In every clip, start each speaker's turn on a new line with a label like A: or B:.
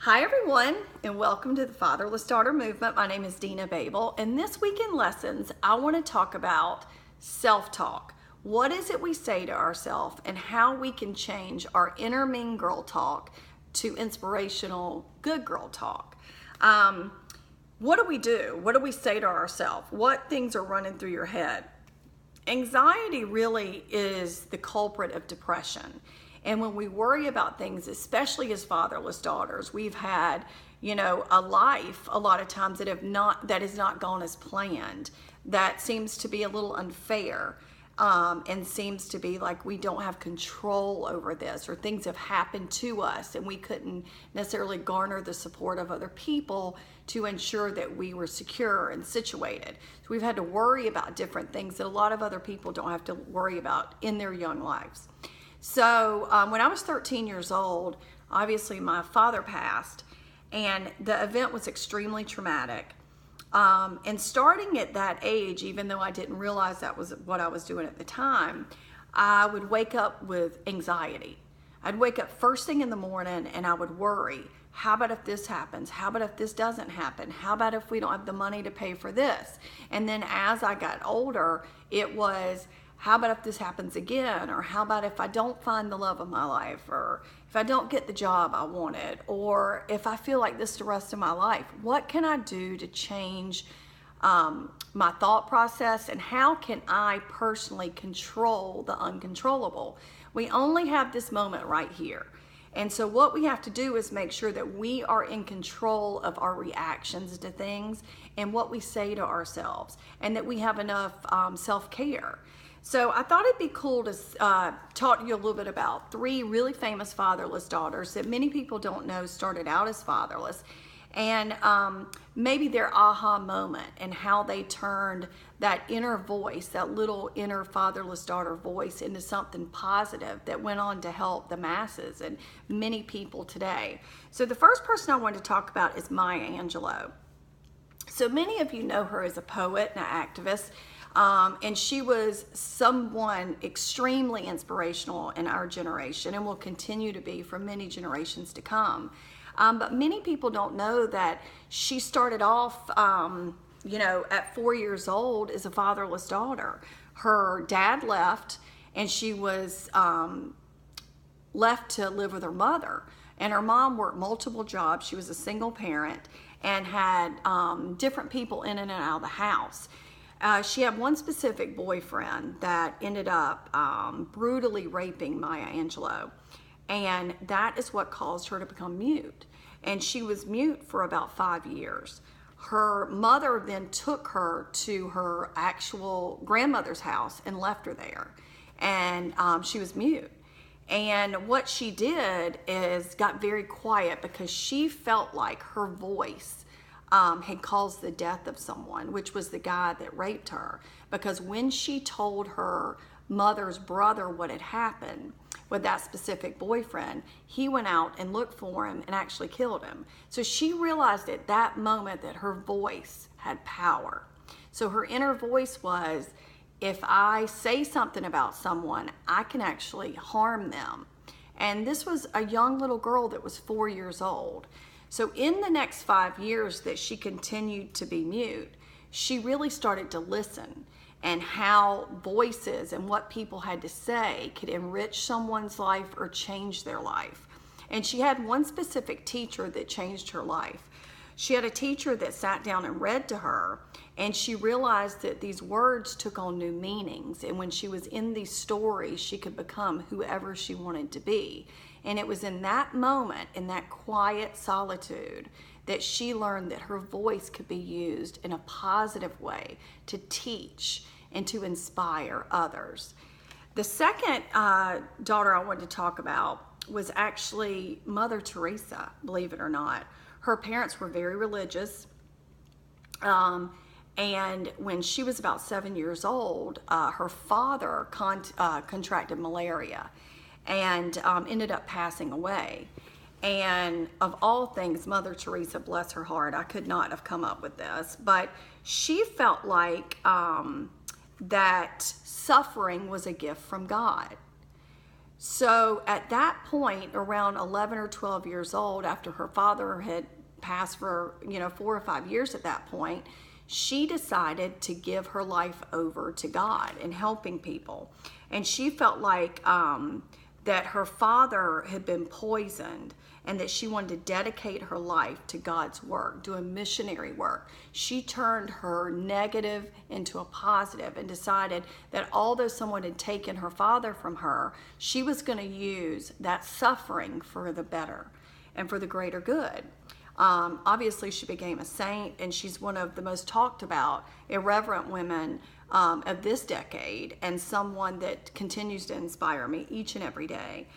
A: Hi everyone, and welcome to the Fatherless Daughter Movement. My name is Denna Babel, and this week in lessons, I want to talk about self-talk. What is it we say to ourselves and how we can change our inner mean girl talk to inspirational good girl talk. What do we do? What do we say to ourselves? What things are running through your head? Anxiety really is the culprit of depression. And when we worry about things, especially as fatherless daughters, we've had, a life a lot of times that has not gone as planned. That seems to be a little unfair, and seems to be like we don't have control over this, or things have happened to us and we couldn't necessarily garner the support of other people to ensure that we were secure and situated. So we've had to worry about different things that a lot of other people don't have to worry about in their young lives. So when I was 13 years old, obviously my father passed, and the event was extremely traumatic. And starting at that age, even though I didn't realize that was what I was doing at the time, I would wake up with anxiety. I'd wake up first thing in the morning and I would worry. How about if this happens? How about if this doesn't happen? How about if we don't have the money to pay for this? And then as I got older, it was, how about if this happens again? Or how about if I don't find the love of my life? Or if I don't get the job I wanted? Or if I feel like this the rest of my life? What can I do to change my thought process? And how can I personally control the uncontrollable? We only have this moment right here. And so what we have to do is make sure that we are in control of our reactions to things and what we say to ourselves, and that we have enough self-care. So I thought it'd be cool to talk to you a little bit about three really famous fatherless daughters that many people don't know started out as fatherless, and maybe their aha moment and how they turned that inner voice, that little inner fatherless daughter voice, into something positive that went on to help the masses and many people today. So the first person I wanted to talk about is Maya Angelou. So many of you know her as a poet and an activist. And she was someone extremely inspirational in our generation and will continue to be for many generations to come. But many people don't know that she started off, at 4 years old as a fatherless daughter. Her dad left, and she was left to live with her mother. And her mom worked multiple jobs. She was a single parent and had different people in and out of the house. She had one specific boyfriend that ended up brutally raping Maya Angelou, and that is what caused her to become mute. And she was mute for about 5 years. Her mother then took her to her actual grandmother's house and left her there, and she was mute. And what she did is got very quiet because she felt like her voice had caused the death of someone, which was the guy that raped her. Because when she told her mother's brother what had happened with that specific boyfriend, he went out and looked for him and actually killed him. So she realized at that moment that her voice had power. So her inner voice was, if I say something about someone, I can actually harm them. And this was a young little girl that was 4 years old. So in the next 5 years that she continued to be mute, she really started to listen, and how voices and what people had to say could enrich someone's life or change their life. And she had one specific teacher that changed her life. She had a teacher that sat down and read to her, and she realized that these words took on new meanings. And when she was in these stories, she could become whoever she wanted to be. And it was in that moment, in that quiet solitude, that she learned that her voice could be used in a positive way to teach and to inspire others. The second daughter I wanted to talk about was actually Mother Teresa, believe it or not. Her parents were very religious. And when she was about 7 years old, her father contracted malaria and ended up passing away. And of all things, Mother Teresa, bless her heart, I could not have come up with this, but she felt like that suffering was a gift from God. So at that point, around 11 or 12 years old, after her father had passed for 4 or 5 years at that point, she decided to give her life over to God and helping people. And she felt like that her father had been poisoned and that she wanted to dedicate her life to God's work, doing missionary work. She turned her negative into a positive and decided that although someone had taken her father from her, she was going to use that suffering for the better and for the greater good. Obviously, she became a saint, and she's one of the most talked about irreverent women of this decade, and someone that continues to inspire me each and every day.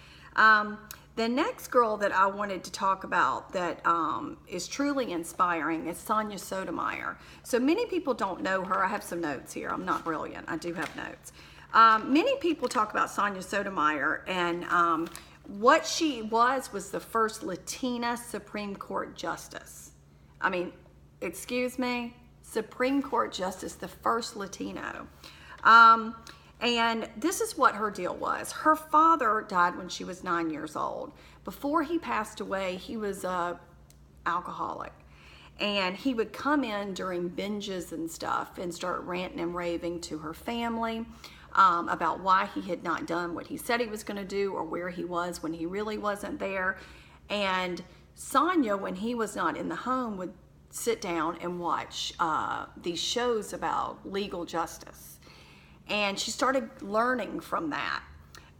A: The next girl that I wanted to talk about that is truly inspiring is Sonja Sotomayer. So many people don't know her. I have some notes here. I'm not brilliant. I do have notes. Many people talk about Sonja Sotomayer, and what she was the first Latina Supreme Court Justice. I mean, excuse me, Supreme Court Justice, the first Latino. And this is what her deal was. Her father died when she was 9 years old. Before he passed away, he was a alcoholic. And he would come in during binges and stuff and start ranting and raving to her family about why he had not done what he said he was going to do, or where he was when he really wasn't there. And Sonja, when he was not in the home, would sit down and watch these shows about legal justice. And she started learning from that.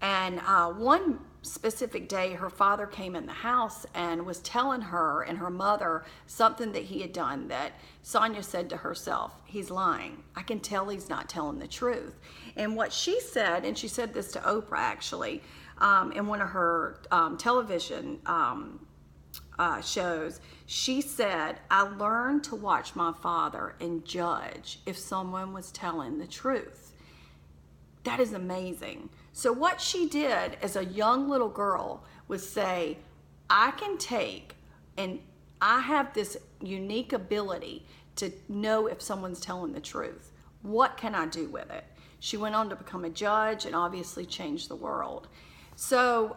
A: And one specific day, her father came in the house and was telling her and her mother something that he had done that Sonja said to herself, he's lying. I can tell he's not telling the truth. And what she said, and she said this to Oprah actually, in one of her television shows, she said, I learned to watch my father and judge if someone was telling the truth. That is amazing. So what she did as a young little girl was say, I can take, and I have this unique ability to know if someone's telling the truth. What can I do with it? She went on to become a judge and obviously change the world. So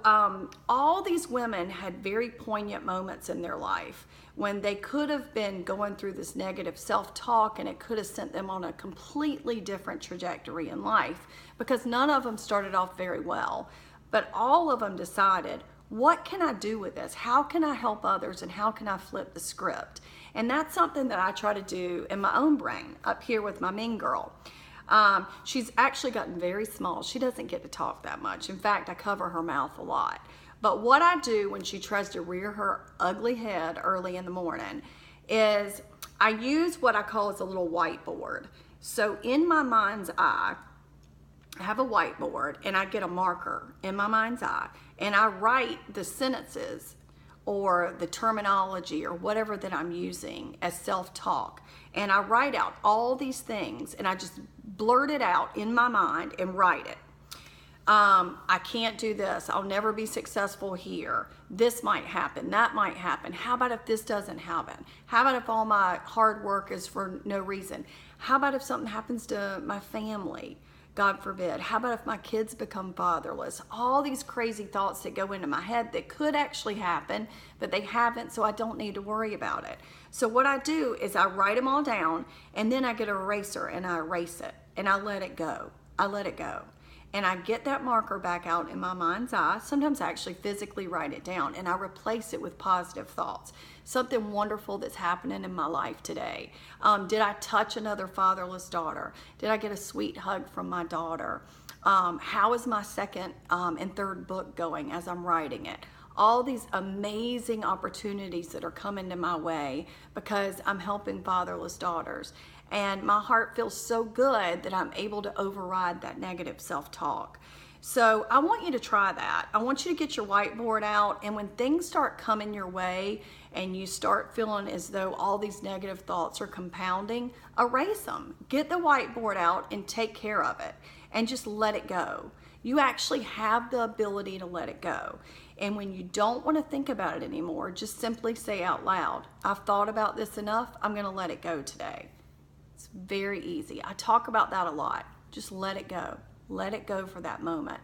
A: all these women had very poignant moments in their life when they could have been going through this negative self-talk, and it could have sent them on a completely different trajectory in life, because none of them started off very well. But all of them decided, what can I do with this? How can I help others, and how can I flip the script? And that's something that I try to do in my own brain up here with my mean girl. She's actually gotten very small. She doesn't get to talk that much. In fact, I cover her mouth a lot. But what I do when she tries to rear her ugly head early in the morning is I use what I call as a little whiteboard. So in my mind's eye, I have a whiteboard, and I get a marker in my mind's eye, and I write the sentences or the terminology or whatever that I'm using as self-talk. And I write out all these things, and I just blurt it out in my mind and write it. I can't do this. I'll never be successful here. This might happen. That might happen. How about if this doesn't happen? How about if all my hard work is for no reason? How about if something happens to my family? God forbid. How about if my kids become fatherless? All these crazy thoughts that go into my head that could actually happen, but they haven't, so I don't need to worry about it. So what I do is I write them all down, and then I get an eraser and I erase it, and I let it go. I let it go. And I get that marker back out in my mind's eye. Sometimes I actually physically write it down, and I replace it with positive thoughts. Something wonderful that's happening in my life today. Did I touch another fatherless daughter? Did I get a sweet hug from my daughter? How is my second and third book going as I'm writing it? All these amazing opportunities that are coming to my way because I'm helping fatherless daughters. And my heart feels so good that I'm able to override that negative self-talk. So I want you to try that. I want you to get your whiteboard out, and when things start coming your way and you start feeling as though all these negative thoughts are compounding, erase them. Get the whiteboard out and take care of it, and just let it go. You actually have the ability to let it go. And when you don't want to think about it anymore, just simply say out loud, I've thought about this enough, I'm going to let it go today. It's very easy. I talk about that a lot. Just let it go. Let it go for that moment.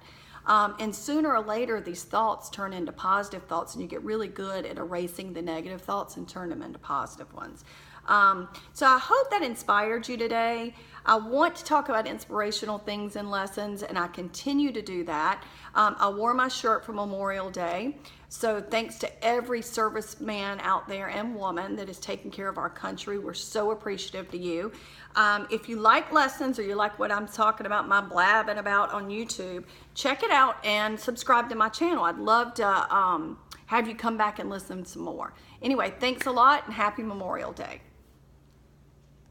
A: And sooner or later, these thoughts turn into positive thoughts, and you get really good at erasing the negative thoughts and turn them into positive ones. So I hope that inspired you today. I want to talk about inspirational things and lessons, and I continue to do that. I wore my shirt for Memorial Day. So thanks to every serviceman out there and woman that is taking care of our country. We're so appreciative to you. If you like lessons or you like what I'm talking about, my blabbing about on YouTube, check it out and subscribe to my channel. I'd love to have you come back and listen some more. Anyway, thanks a lot and happy Memorial Day.